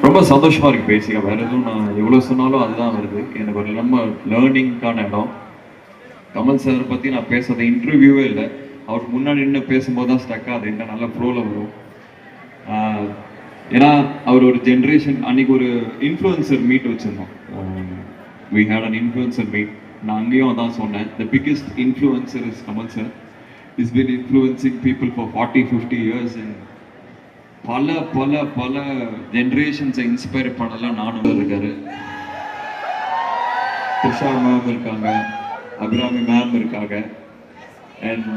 ரொம்ப சந்தோஷமா இருக்கு பேசிக்க. வேற எதுவும் நான் எவ்வளவு சொன்னாலும் அதுதான் வருது. எனக்கு ஒரு ரொம்ப லேர்னிங்கான இடம். கமல் சார் பத்தி நான் பேசுறது இன்டர்வியூவே இல்லை, அவருக்கு முன்னாடி நின்று பேசும்போது தான் ஸ்டக் ஆகுது. என்ன நல்ல ப்ரோல வரும். ஏன்னா அவர் ஒரு ஜென்ரேஷன், அன்னைக்கு ஒரு இன்ஃப்ளூயன்சர் மீட் வச்சிருந்தோம். We had an influencer meet. நான் அங்கேயும் அதான் சொன்னேன், the biggest influencer is Kamal sir. Is been influencing people for 40-50 years and பல பல பல ஜென்ரேஷன்ஸை இன்ஸ்பயர் பண்ணலாம் நானும் இருக்காரு. த்ரிஷா மேம் இருக்காங்க, அபிராமி மேம் இருக்காங்க, அண்ட்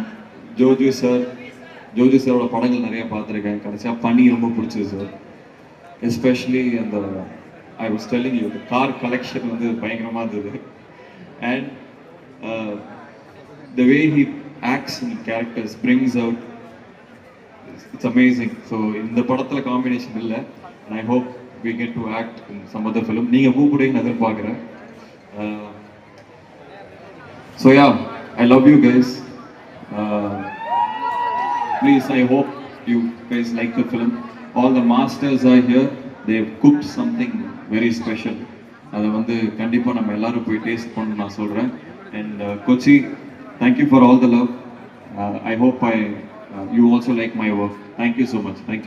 ஜோஜு சாரோட படங்கள் நிறைய பார்த்துருக்கேன். கடைசியாக பனி ரொம்ப பிடிச்சது சார். எஸ்பெஷலி அந்த I was telling you car collection வந்து பயங்கரமாக இருந்தது. And the way he acts in characters brings out, it's amazing. So இந்த படத்துல காம்பினேஷன் இல்லை, and I hope we get to act in some other film. நீங்க கூப்பிடுங்க எதிர்பார்க்குறேன். So yeah, I love you guys. Please, I hope you guys like the film. All the masters are here. They have cooked something very special. அதை வந்து கண்டிப்பாக நம்ம எல்லாரும் போய் taste பண்ணணும் நான் சொல்கிறேன். And Kochi, thank you for all the love. I hope you also like my work. Thank you so much. Thank you.